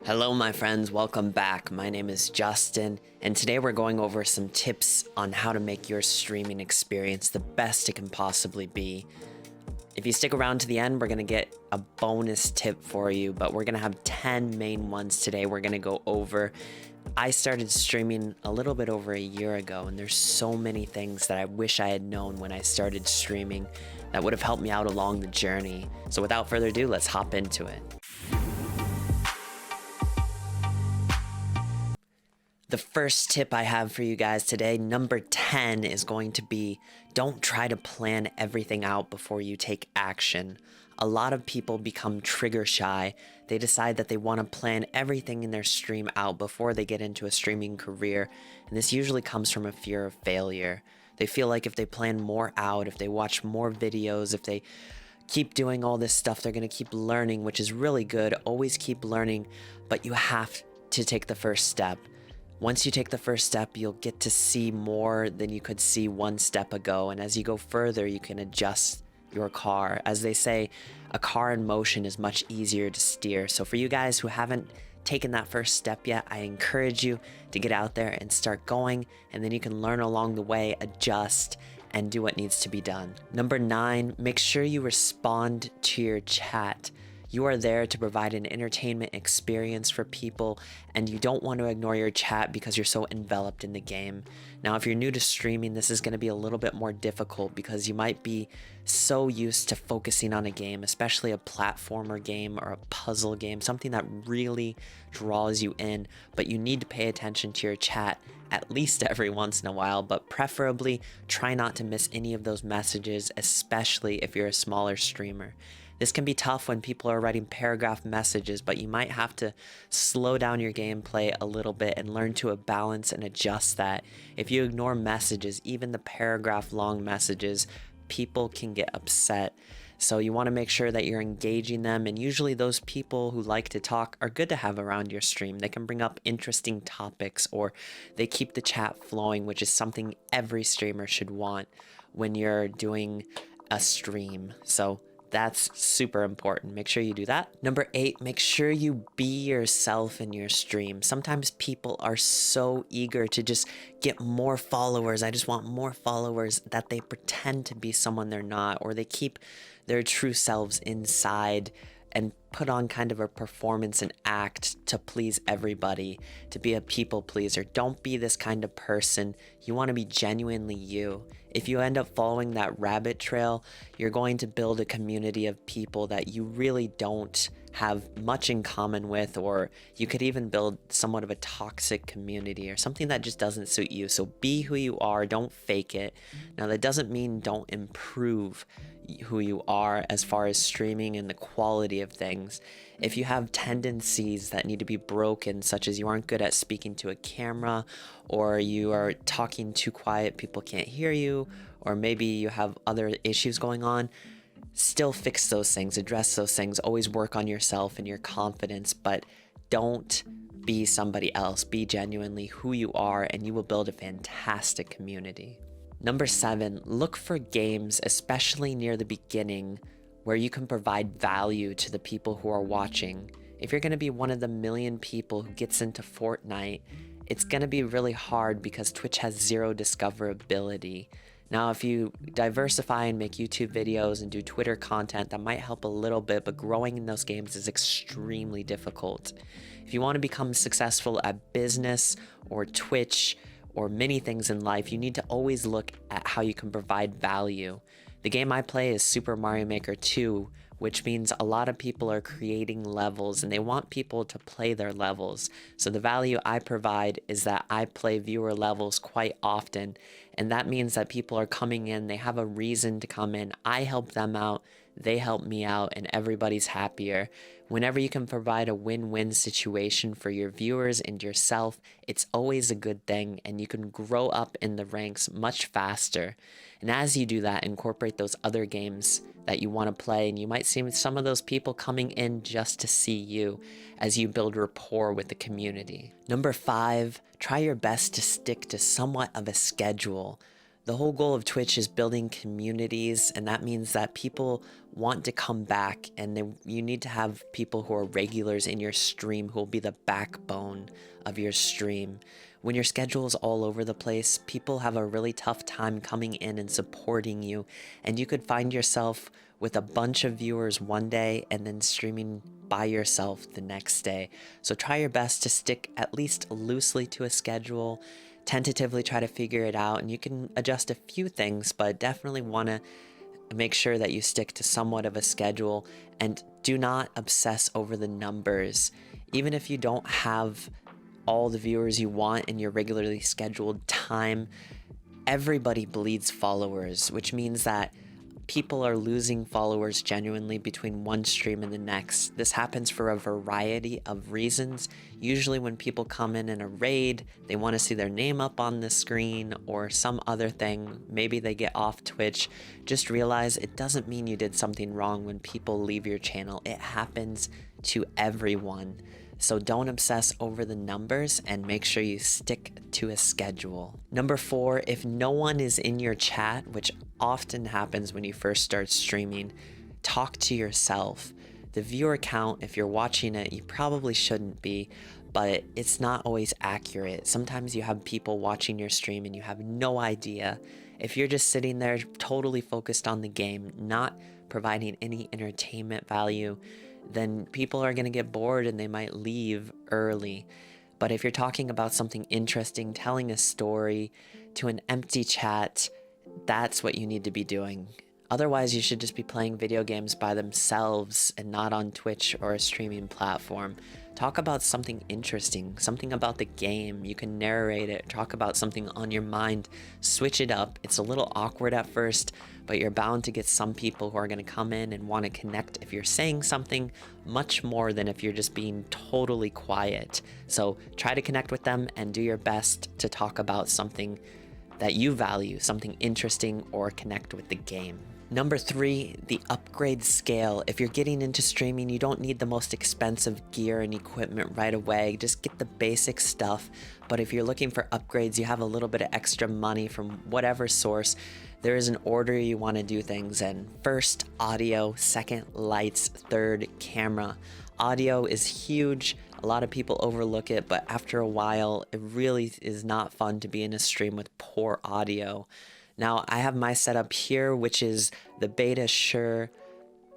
Hello my friends, welcome back. My name is Justin, and today we're going over some tips on how to make your streaming experience the best it can possibly be. If you stick around to the end, we're going to get a bonus tip for you, but we're going to have 10 main ones today we're going to go over. I started streaming a little bit over a year ago, and there's so many things that I wish I had known when I started streaming that would have helped me out along the journey. So without further ado, let's hop into it. The first tip I have for you guys today, number 10, is going to be don't try to plan everything out before you take action. A lot of people become trigger shy. They decide that they want to plan everything in their stream out before they get into a streaming career, and this usually comes from a fear of failure. They feel like if they plan more out, if they watch more videos, if they keep doing all this stuff, they're going to keep learning, which is really good. Always keep learning, but you have to take the first step. Once you take the first step, you'll get to see more than you could see one step ago. And as you go further, you can adjust your car. As they say, a car in motion is much easier to steer. So for you guys who haven't taken that first step yet, I encourage you to get out there and start going. And then you can learn along the way, adjust, and do what needs to be done. Number 9, make sure you respond to your chat. You are there to provide an entertainment experience for people, and you don't want to ignore your chat because you're so enveloped in the game. Now, if you're new to streaming, this is going to be a little bit more difficult because you might be so used to focusing on a game, especially a platformer game or a puzzle game, something that really draws you in, but you need to pay attention to your chat at least every once in a while, but preferably try not to miss any of those messages, especially if you're a smaller streamer. This can be tough when people are writing paragraph messages, but you might have to slow down your gameplay a little bit and learn to balance and adjust that. If you ignore messages, even the paragraph long messages, people can get upset. So you want to make sure that you're engaging them, and usually those people who like to talk are good to have around your stream. They can bring up interesting topics, or they keep the chat flowing, which is something every streamer should want when you're doing a stream. So that's super important. Make sure you do that. Number 8, make sure you be yourself in your stream. Sometimes people are so eager to just get more followers. I just want more followers, that they pretend to be someone they're not, or they keep their true selves inside and put on kind of a performance and act to please everybody, to be a people pleaser. Don't be this kind of person. You want to be genuinely you. If you end up following that rabbit trail, you're going to build a community of people that you really don't have much in common with, or you could even build somewhat of a toxic community or something that just doesn't suit you. So be who you are, don't fake it. Now that doesn't mean don't improve who you are as far as streaming and the quality of things. If you have tendencies that need to be broken, such as you aren't good at speaking to a camera, or you are talking too quiet, people can't hear you, or maybe you have other issues going on, still fix those things, address those things, always work on yourself and your confidence, but don't be somebody else. Be genuinely who you are, and you will build a fantastic community. Number 7, look for games, especially near the beginning, where you can provide value to the people who are watching. If you're going to be one of the million people who gets into Fortnite, it's going to be really hard because Twitch has zero discoverability. Now, if you diversify and make YouTube videos and do Twitter content, that might help a little bit, but growing in those games is extremely difficult. If you want to become successful at business or Twitch or many things in life, you need to always look at how you can provide value. The game I play is Super Mario Maker 2, which means a lot of people are creating levels and they want people to play their levels. So the value I provide is that I play viewer levels quite often, and that means that people are coming in, they have a reason to come in, I help them out, they help me out, and everybody's happier. Whenever you can provide a win-win situation for your viewers and yourself, it's always a good thing, and you can grow up in the ranks much faster. And as you do that, incorporate those other games that you want to play, and you might see some of those people coming in just to see you as you build rapport with the community. Number 5, try your best to stick to somewhat of a schedule. The whole goal of Twitch is building communities, and that means that people want to come back, and you need to have people who are regulars in your stream who will be the backbone of your stream. When your schedule is all over the place, people have a really tough time coming in and supporting you, and you could find yourself with a bunch of viewers one day and then streaming by yourself the next day. So try your best to stick at least loosely to a schedule, tentatively try to figure it out, and you can adjust a few things, but definitely want to make sure that you stick to somewhat of a schedule, and do not obsess over the numbers. Even if you don't have all the viewers you want in your regularly scheduled time, everybody bleeds followers, which means that people are losing followers genuinely between one stream and the next. This happens for a variety of reasons. Usually when people come in a raid, they want to see their name up on the screen or some other thing. Maybe they get off Twitch. Just realize it doesn't mean you did something wrong when people leave your channel. It happens to everyone. So don't obsess over the numbers and make sure you stick to a schedule. Number 4, if no one is in your chat, which often happens when you first start streaming, talk to yourself. The viewer count, if you're watching it, you probably shouldn't be, but it's not always accurate. Sometimes you have people watching your stream and you have no idea. If you're just sitting there totally focused on the game, not providing any entertainment value, then people are going to get bored and they might leave early. But if you're talking about something interesting, telling a story to an empty chat, that's what you need to be doing. Otherwise, you should just be playing video games by themselves and not on Twitch or a streaming platform. Talk about something interesting, something about the game. You can narrate it, talk about something on your mind, switch it up. It's a little awkward at first, but you're bound to get some people who are going to come in and want to connect if you're saying something much more than if you're just being totally quiet. So try to connect with them and do your best to talk about something that you value, something interesting, or connect with the game. Number 3, the upgrade scale. If you're getting into streaming, you don't need the most expensive gear and equipment right away. Just get the basic stuff. But if you're looking for upgrades, you have a little bit of extra money from whatever source, there is an order you want to do things in. First, audio. Second, lights. Third, camera. Audio is huge. A lot of people overlook it, but after a while, it really is not fun to be in a stream with poor audio. Now, I have my setup here, which is the Beta Shure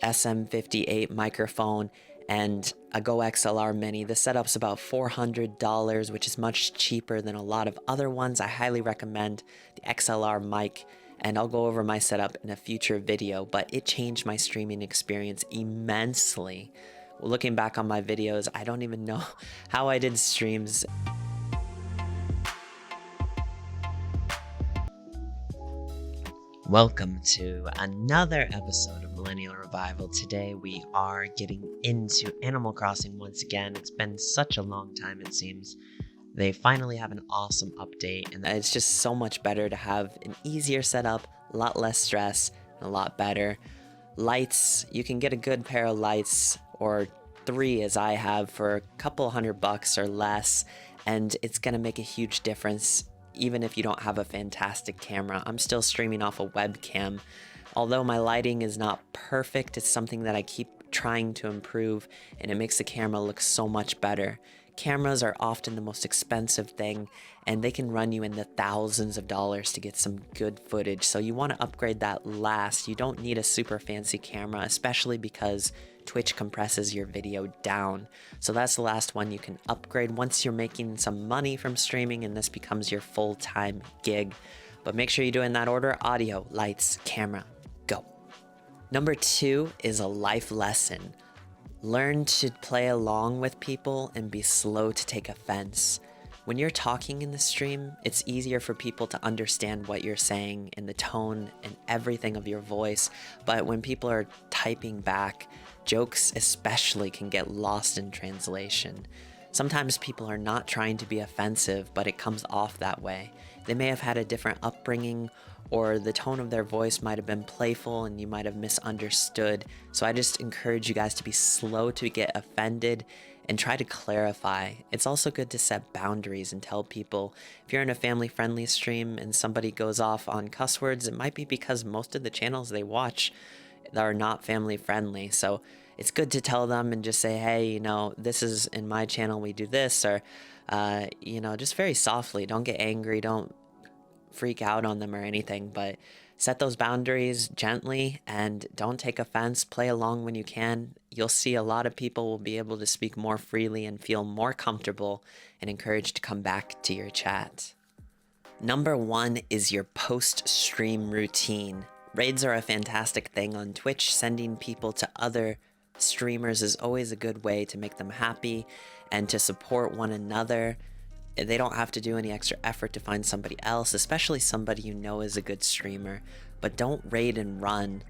SM58 microphone and a Go XLR Mini. The setup's about $400, which is much cheaper than a lot of other ones. I highly recommend the XLR mic, and I'll go over my setup in a future video, but it changed my streaming experience immensely. Looking back on my videos, I don't even know how I did streams. Welcome to another episode of Millennial Revival. Today we are getting into Animal Crossing once again. It's been such a long time, it seems. They finally have an awesome update, and it's just so much better to have an easier setup, a lot less stress, and a lot better. Lights, you can get a good pair of lights, or 3 as I have, for a couple $100 or less, and it's gonna make a huge difference even if you don't have a fantastic camera. I'm still streaming off a webcam. Although my lighting is not perfect, it's something that I keep trying to improve, and it makes the camera look so much better. Cameras are often the most expensive thing, and they can run you in the thousands of dollars to get some good footage, so you want to upgrade that last. You don't need a super fancy camera, especially because Twitch compresses your video down. So that's the last one you can upgrade once you're making some money from streaming and this becomes your full-time gig. But make sure you do it in that order: audio, lights, camera, go. Number 2 is a life lesson. Learn to play along with people and be slow to take offense. When you're talking in the stream, it's easier for people to understand what you're saying and the tone and everything of your voice. But when people are typing back, jokes especially can get lost in translation. Sometimes people are not trying to be offensive, but it comes off that way. They may have had a different upbringing, or the tone of their voice might have been playful and you might have misunderstood. So I just encourage you guys to be slow to get offended and try to clarify. It's also good to set boundaries and tell people if you're in a family-friendly stream and somebody goes off on cuss words, it might be because most of the channels they watch are not family-friendly. So it's good to tell them and just say, hey, this is in my channel, we do this, or, just very softly. Don't get angry. Don't freak out on them or anything, but set those boundaries gently and don't take offense. Play along when you can. You'll see a lot of people will be able to speak more freely and feel more comfortable and encouraged to come back to your chat. Number 1 is your post-stream routine. Raids are a fantastic thing on Twitch. Sending people to other streamers is always a good way to make them happy and to support one another. They don't have to do any extra effort to find somebody else, especially somebody you know is a good streamer. But don't raid and run.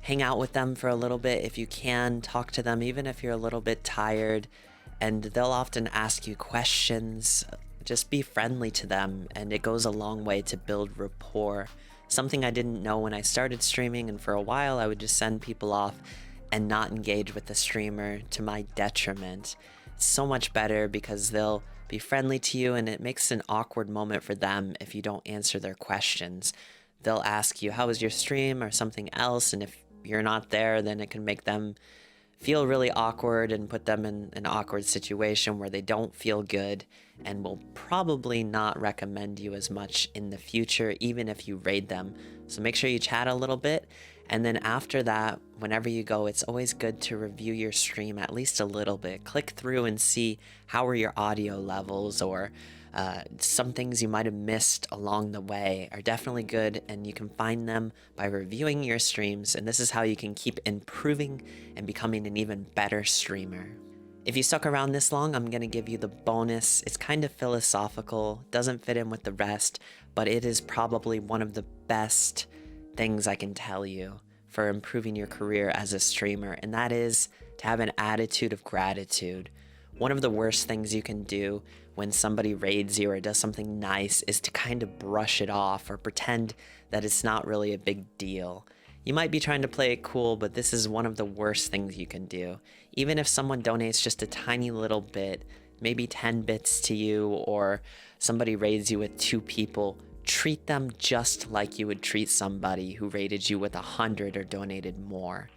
Hang out with them for a little bit if you can. Talk to them even if you're a little bit tired. And they'll often ask you questions. Just be friendly to them, and it goes a long way to build rapport. Something I didn't know when I started streaming, and for a while I would just send people off and not engage with the streamer to my detriment. It's so much better because they'll be friendly to you, and it makes an awkward moment for them if you don't answer their questions. They'll ask you, how was your stream, or something else, and if you're not there, then it can make them feel really awkward and put them in an awkward situation where they don't feel good and will probably not recommend you as much in the future, even if you raid them. So make sure you chat a little bit, and then after that, whenever you go, it's always good to review your stream at least a little bit. Click through and see how are your audio levels, or some things you might have missed along the way are definitely good, and you can find them by reviewing your streams, and this is how you can keep improving and becoming an even better streamer. If you stuck around this long, I'm going to give you the bonus. It's kind of philosophical, doesn't fit in with the rest, but it is probably one of the best things I can tell you for improving your career as a streamer, and that is to have an attitude of gratitude. One of the worst things you can do when somebody raids you or does something nice is to kind of brush it off or pretend that it's not really a big deal. You might be trying to play it cool, but this is one of the worst things you can do. Even if someone donates just a tiny little bit, maybe 10 bits to you, or somebody raids you with 2 people, treat them just like you would treat somebody who rated you with 100 or donated more.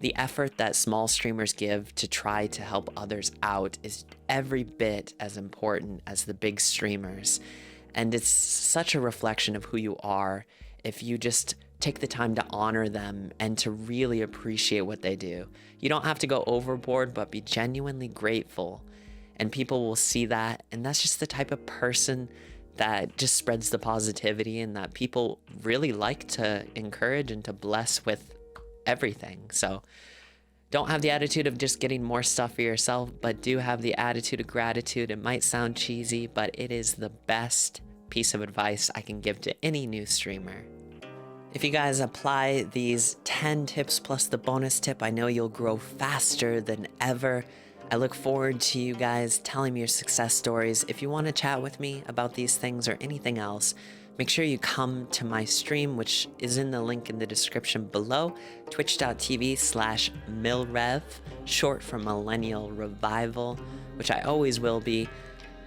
The effort that small streamers give to try to help others out is every bit as important as the big streamers. And it's such a reflection of who you are if you just take the time to honor them and to really appreciate what they do. You don't have to go overboard, but be genuinely grateful. And people will see that, and that's just the type of person that just spreads the positivity and that people really like to encourage and to bless with everything. So don't have the attitude of just getting more stuff for yourself, but do have the attitude of gratitude. It might sound cheesy, but it is the best piece of advice I can give to any new streamer. If you guys apply these 10 tips plus the bonus tip, I know you'll grow faster than ever. I look forward to you guys telling me your success stories. If you want to chat with me about these things or anything else, make sure you come to my stream, which is in the link in the description below, twitch.tv/milrev, short for Millennial Revival, which I always will be.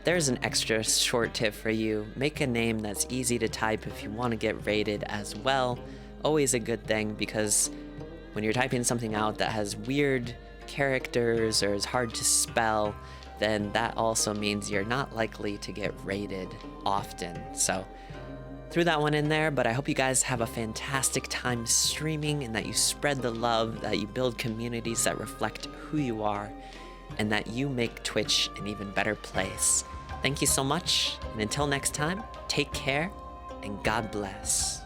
There's an extra short tip for you. Make a name that's easy to type if you want to get rated as well. Always a good thing, because when you're typing something out that has weird characters or is hard to spell, then that also means you're not likely to get rated often. So threw that one in there, but I hope you guys have a fantastic time streaming and that you spread the love, that you build communities that reflect who you are, and that you make Twitch an even better place. Thank you so much, and until next time, take care and God bless.